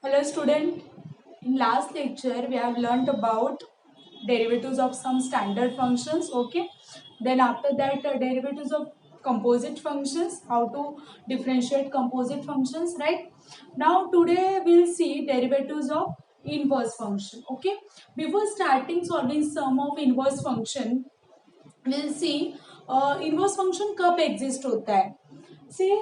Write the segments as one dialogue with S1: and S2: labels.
S1: Hello student, in last lecture we have learnt about derivatives of some standard functions, okay. Then after that derivatives of composite functions, how to differentiate composite functions, right. Now today we'll see derivatives of inverse function, okay. Before starting solving sum of inverse function, we'll see inverse function कब exist होता है. Say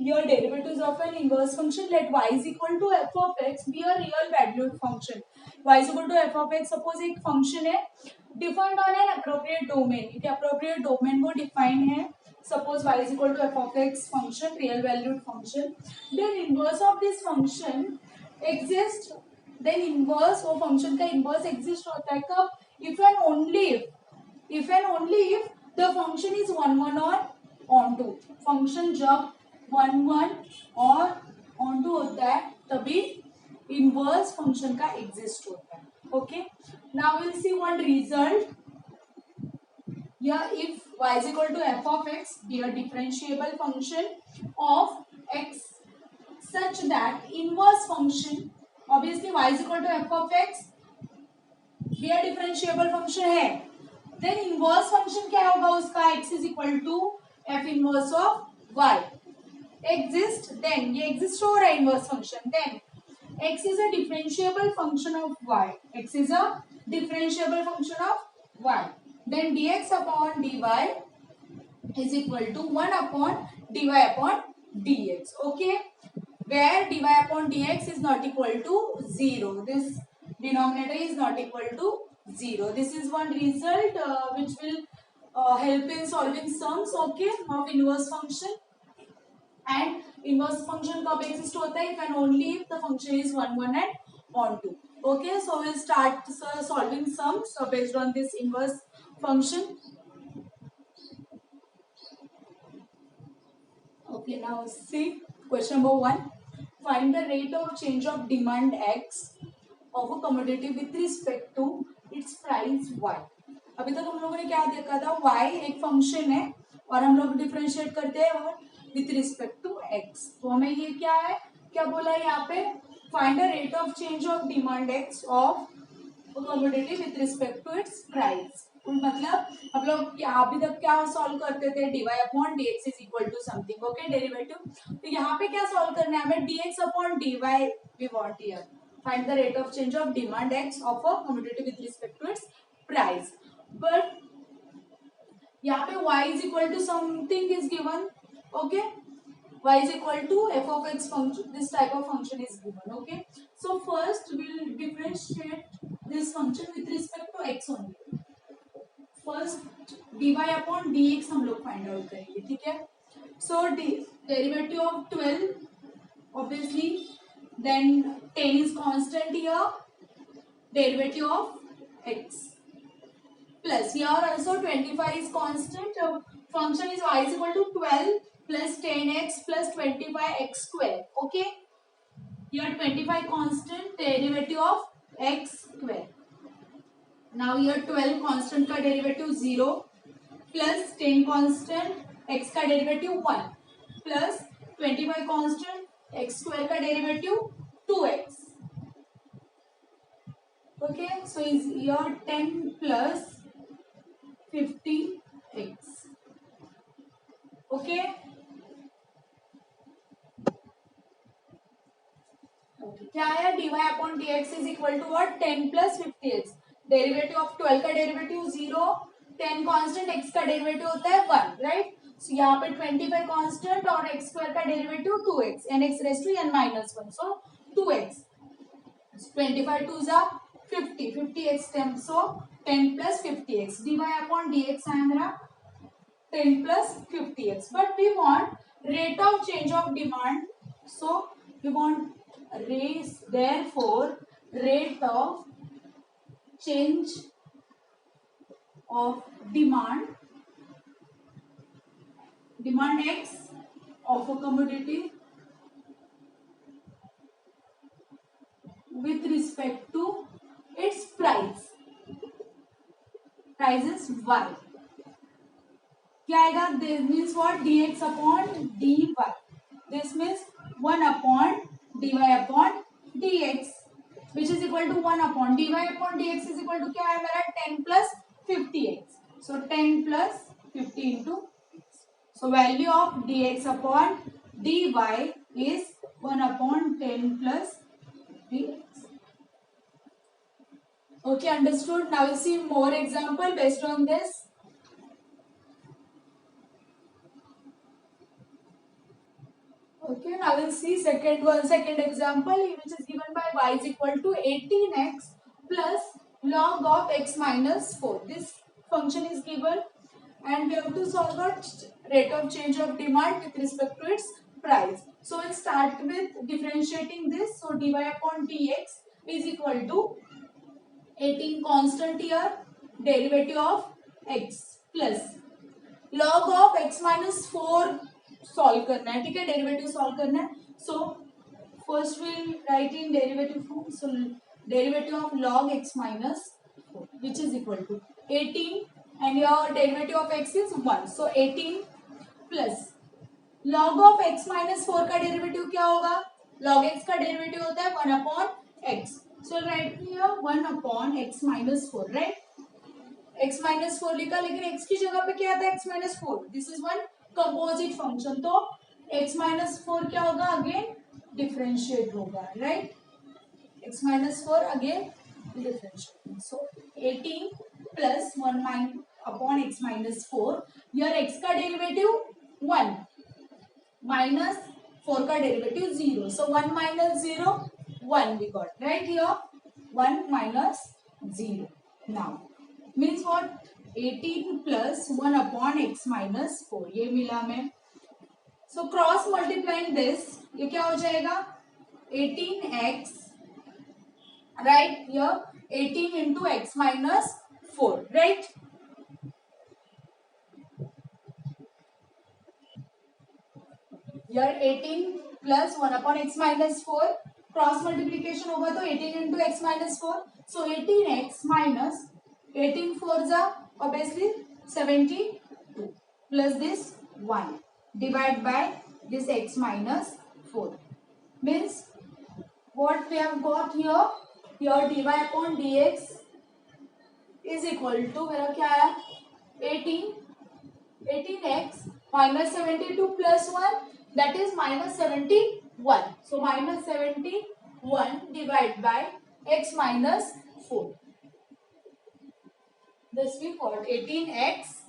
S1: your derivatives of an inverse function, let y is equal to f of x be a real valued function. Y is equal to f of x, suppose एक function है defined on an appropriate domain. एक appropriate domain वो define है. Suppose y is equal to f of x function, real valued function. Then inverse of this function exist. Then inverse वो function का inverse exist होता है कब? If and only if the function is 1 1 or onto. function जब 1 1 और onto होता है तभी inverse function का exist होता है. Okay. Now we'll see one result. Yeah, if y is equal to f of x be a differentiable function of x such that inverse function, obviously y is equal to f of x be a differentiable function है. Then inverse function क्या होगा उसका? x is equal to f inverse of y exist. Then ये exist हो रहा है inverse function. Then x is a differentiable function of y. x is a differentiable function of y. Then dx upon dy is equal to 1 upon dy upon dx. Okay, where dy upon dx is not equal to 0. This denominator is not equal to 0. This is one result which will help in solving sums, okay, of inverse function. And inverse function कब exist होता है? If and only if the function is 1 1 and onto. Okay, so we'll start solving sums based on this inverse function. Okay, now see question number 1. Find the rate of change of demand x of a commodity with respect to its price y. अभी तक हम लोगों ने क्या देखा था? y एक function है और हम लोग डिफरेंशिएट करते हैं विथ रिस्पेक्ट टू x. तो हमें ये क्या है, क्या बोला है यहाँ पे? Find the rate of change of demand x of commodity with respect to its price. मतलब हम लोग क्या अभी तक क्या सॉल्व करते थे? dy upon dx is equal to something, okay, derivative. तो यहाँ पे क्या सॉल्व करना है हमें? dx upon dy we want here. Find the rate of change of demand x of a commodity with respect to its price. But यहाँ पे y is equal to something is given, okay. y is equal to f of x function. This type of function is given, okay. So first we will differentiate this function with respect to x only. First dy upon dx हम लोग find out करेंगे, ठीक है. So derivative of 12 obviously, then 10 is constant here, derivative of x plus here also 25 is constant. Function is y is equal to 12 plus 10x plus 25x square, okay. Here 25 constant, derivative of x square. Now here 12 constant का derivative 0 plus 10 constant x का derivative 1 plus 25 constant x square का derivative 2x. Okay, so is here 10 plus 50x, okay. क्या है? dy upon dx is equal to what? 10 plus 50x. Derivative of 12 का derivative 0, 10 constant x का derivative होता है 1, right. सो यहाँ पे 25 कांस्टेंट और x स्क्वायर का derivative 2x, n x raise to n minus 1, so 2x. 25 2 जा 50, 50x time, so 10 plus 50x. dy upon dx है मेरा 10 plus 50x. But we want rate of change of demand. So we want therefore rate of change of demand x of a commodity with respect to its price. Price is y. क्या आएगा? This means what? dx upon dy. This means 1 upon dy upon dx which is equal to 1 upon dy upon dx is equal to क्या है मेरा 10 plus 50x. So 10 plus 50 into so value of dx upon dy is 1 upon 10 plus dx. Okay, understood. Now we'll see more example based on this. Okay, now we'll see second example which is given by y is equal to 18x plus log of x minus 4. This function is given and we have to solve the rate of change of demand with respect to its price. So we'll start with differentiating this. So dy upon dx is equal to 18 constant here, derivative of x plus log of x minus 4 solve करना है. ठीक है, derivative solve करना है. So first will write in derivative form. So derivative of log x minus 4 which is equal to 18 and your derivative of x is 1. So 18 plus log of x minus 4 का derivative क्या होगा? log x का derivative होता है 1 upon x. So write here 1 upon x minus 4, right? x minus 4 लिखा, लेकिन x की जगह पे क्या आता है? x minus 4. This is one composite function. तो x माइनस 4 क्या होगा? अगेन डिफरेंशिएट होगा, right? x minus 4 again differentiate. So 18 plus 1 upon x minus 4. यार x का डेरिवेटिव 1 माइनस 4 का derivative 0. So 1 minus 0 1 we got, right here 1 minus 0. now means what? 18 plus 1 upon x minus 4 ये मिला हमें. So cross multiplying this ये क्या हो जाएगा? 18x right here 18 into x minus 4, right? यार 18 plus 1 upon x minus 4 cross multiplication होगा तो 18 into x minus 4. सो 18x minus 18 4 जा obviously 72 plus this 1 divide by this x minus 4 means what we have got here dy upon dx is equal to मेरा क्या आया 18x minus 72 plus 1 that is minus 71. So minus 71 divided by x minus 4. This we got 18x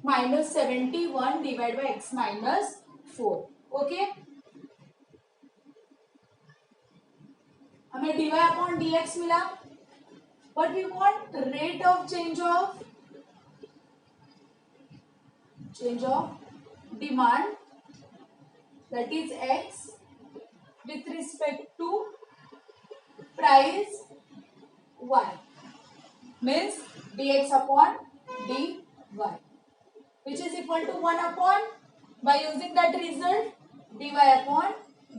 S1: minus 71 divided by x minus 4. Okay. हमें dy upon dx मिला. What we want? Rate of change of demand, that is x with respect to price y means dx upon dy which is equal to 1 upon by using that result dy upon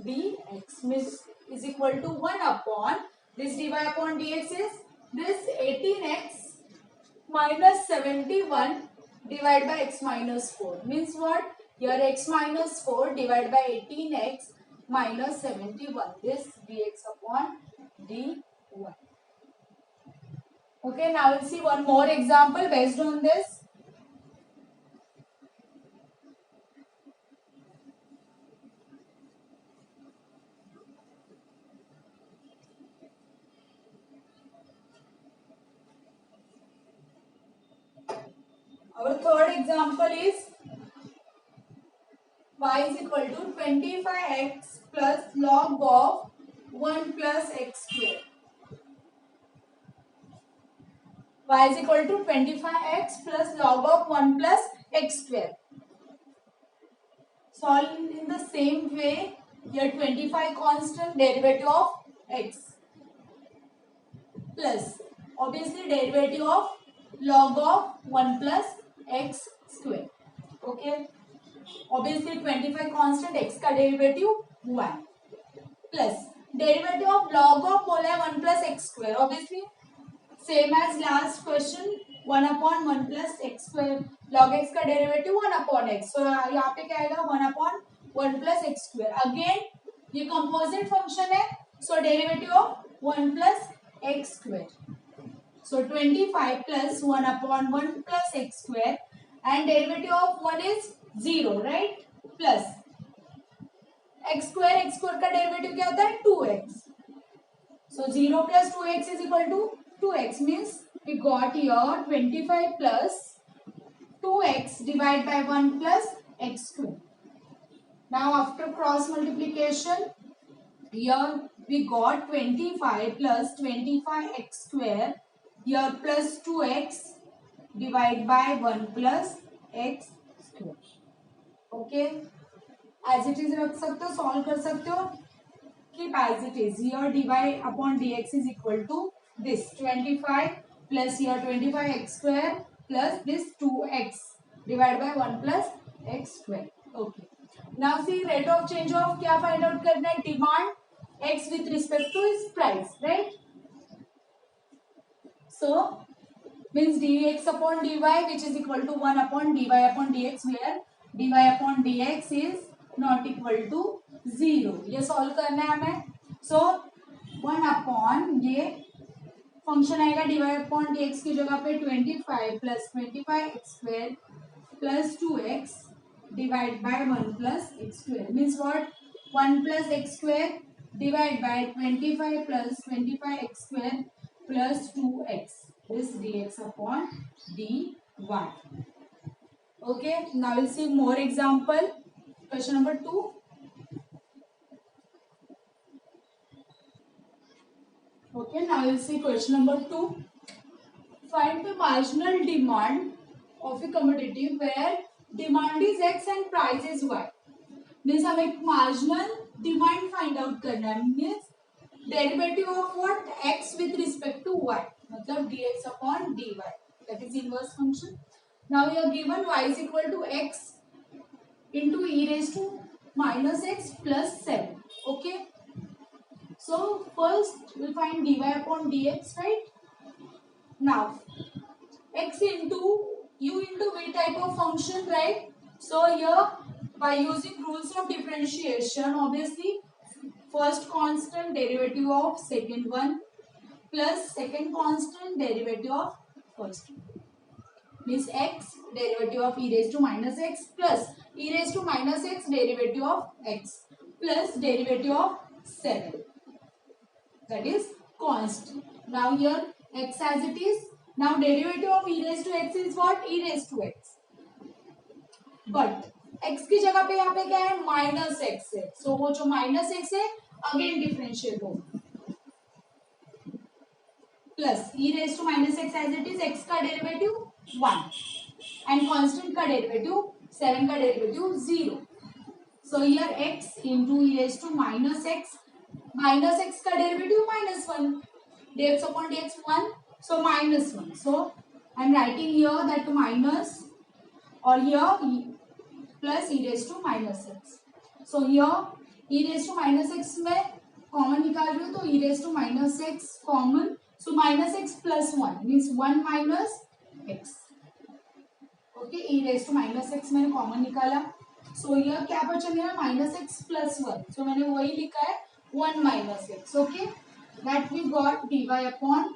S1: dx means is equal to 1 upon this dy upon dx is this 18x minus 71 divided by x minus 4 means what? Here x minus 4 divided by 18x minus 71 this dx upon dy. Okay, now we'll see one more example based on this. Our third example is y is equal to 25x plus log of 1 plus x square. Y is equal to 25x plus log of 1 plus x square. Solve in the same way. Here 25 constant derivative of x plus obviously derivative of log of 1 plus x square. Okay. Obviously 25 constant x का derivative 1 plus derivative of log of बोला है 1 plus x square. Obviously same as last question 1 upon 1 plus x square. log x का derivative 1 upon x. So यहाँ पे क्या आएगा 1 upon 1 plus x square. Again ये composite function है So derivative of 1 plus x square. So 25 plus 1 upon 1 plus x square, and derivative of 1 is 0, right? Plus x square का derivative क्या होता है 2x. So 0 plus 2x is equal to 2x, means we got here 25 plus 2x divided by 1 plus x square. Now after cross multiplication, here we got 25 plus 25x square, here plus 2x divided by 1 plus x square. Okay, as it is रख सकते हो, solve कर सकते हो. Keep as it is. Here dy upon dx is equal to this 25 plus here 25x square plus this 2x divided by 1 plus x square. Okay. Now see rate of change of क्या find out करना है, demand x with respect to its price, right? So means dx upon dy which is equal to 1 upon dy upon dx, where dy upon dx is not equal to 0. ये solve करना है हमें. So 1 upon ये function आएगा dy upon dx की जगह पे 25 plus 25x square plus 2x divided by 1 plus x square, means what, 1 plus x square divided by 25 plus 25x square plus 2x, this dx upon dy. Okay, now we'll see more example. Question number 2. Okay, now we'll see question number 2. Find the marginal demand of a commodity where demand is x and price is y. Means हमें marginal demand find out करना है. Means derivative of what, x with respect to y. मतलब dx upon dy. That is inverse function. Now we are given y is equal to x into e raised to minus x plus 7. Okay. So first we'll find dy upon dx, right? Now x into u into v type of function, right? So here by using rules of differentiation, obviously first constant derivative of second one plus second constant derivative of first one, means x derivative of e raised to minus x plus e raised to minus x derivative of x plus derivative of 7, that is constant. Now here x as it is. Now derivative of e raised to x is what, e raised to x, but x की जगह पे यहाँ पे क्या है, minus x है. So वो जो माइनस एक्स है अगेन डिफरेंशिएट होगा plus e raise to minus x as it is, x का डेरिवेटिव 1 एंड कांस्टेंट का डेरिवेटिव 7 का derivative 0. So here x into e raised to minus x का derivative -1, dx upon dx 1, so -1. So I am writing here that minus or here plus e raised to minus x. So here e raised to minus x में common निकाल रही हूँ तो e raised to minus x common, so minus x plus 1 means 1 minus x. Okay, e raised to minus x मैंने common निकाला. So here क्या बचा मेरा, minus x plus 1. So मैंने वही लिखा है 1 minus x. Okay, that we got dy upon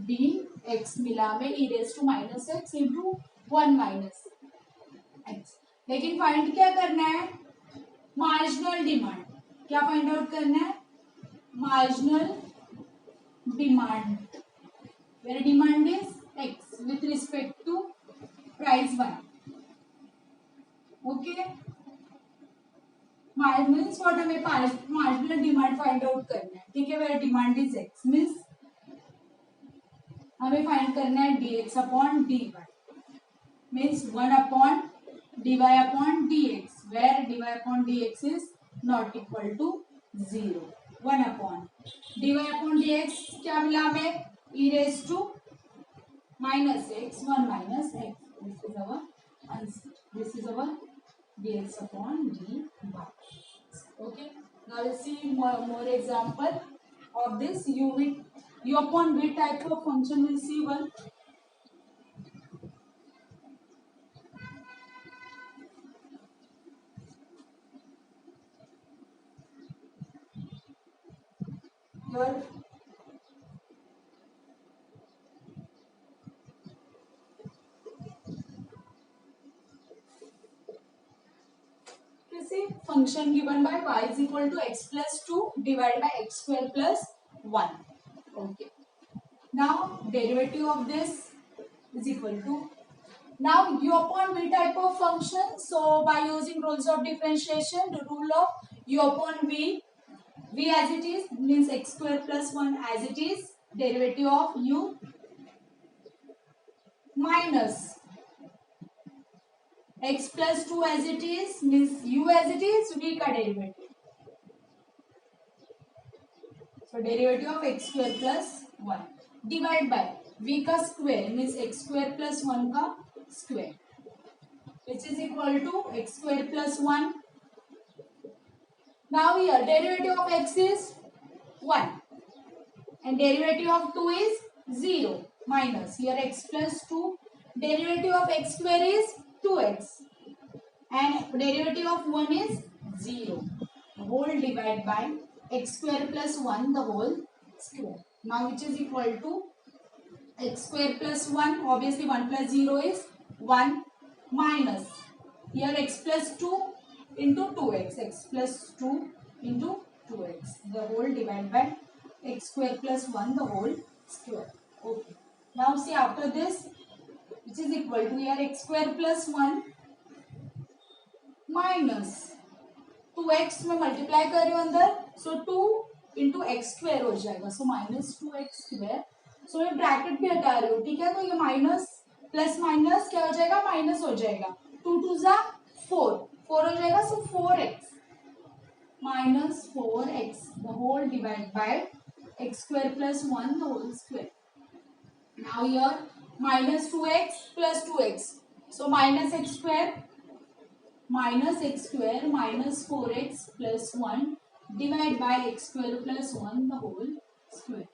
S1: dx मिला हमें e raised to minus x into 1 minus x. लेकिन फाइंड क्या करना है, मार्जिनल डिमांड. क्या फाइंड आउट करना है, marginal demand, where demand is x with respect to price 1. Okay, means what, हमें मार्जिनल डिमांड फाइंड आउट करना है. ठीक है, where demand is x, means हमें फाइंड करना है dx upon dy, means 1 upon dy upon dx, where dy upon dx is not equal to 0. 1 upon dy upon dx क्या मिला हमें, e raised to minus x 1 minus x. This is our answer. This is our dx upon dy. Okay. Now let's see more example of this. U upon v type of function. We'll see one. here you see function given by y is equal to x plus 2 divided by x square plus 1. Okay. Now derivative of this is equal to, now u upon v type of function. So by using rules of differentiation, the rule of u upon v, v as it is means x square plus 1 as it is, derivative of u minus x plus 2 as it is means u as it is, v का derivative. So derivative of x square plus 1 divide by v का square means x square plus 1 का square, which is equal to x square plus 1. Now here derivative of x is 1 and derivative of 2 is 0 minus here x plus 2, derivative of x square is 2x and derivative of 1 is 0, whole divided by x square plus 1 the whole square. Now which is equal to x square plus 1, obviously 1 plus 0 is 1 minus here x plus 2 into 2x, x plus 2 into 2x, the whole divided by x square plus 1 the whole square. Okay. Now see after this which is equal to here x square plus 1 minus 2x में multiply कर रही हूँ अंदर, सो 2 into x square हो जाएगा, so minus 2x square. सो ये bracket भी हटा रही हूँ, ठीक है, तो ये माइनस प्लस माइनस क्या हो जाएगा, माइनस हो जाएगा, 2 2 जा 4 4 हो जाएगा, सो 4x minus 4x the whole divided by x square plus 1 the whole square. Now here minus 2x plus 2x, so minus x square minus 4x plus 1 divided by x square plus 1 the whole square.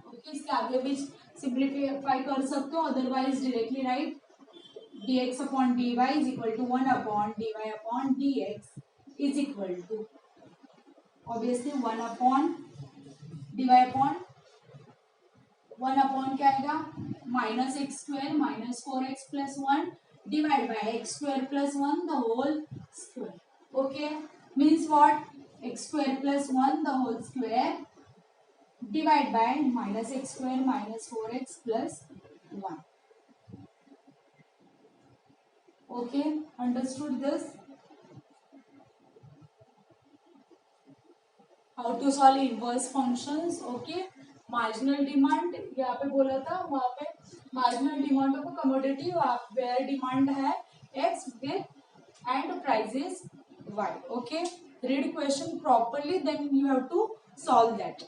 S1: Okay, इसके आगे भी simplify कर सकते हो, otherwise directly right dx upon dy is equal to 1 upon dy upon dx is equal to obviously 1 upon dy upon 1 upon क्या आएगा minus x square minus 4x plus 1 divided by x square plus 1 the whole square. Okay, means what, x square plus 1 the whole square divided by minus x square minus 4x plus 1. Okay, understood this? How to solve inverse functions? Okay, marginal demand यहाँ पे बोला था, वहाँ पे marginal demand of commodity where demand है x with and price is y. Okay, read question properly, then you have to solve that.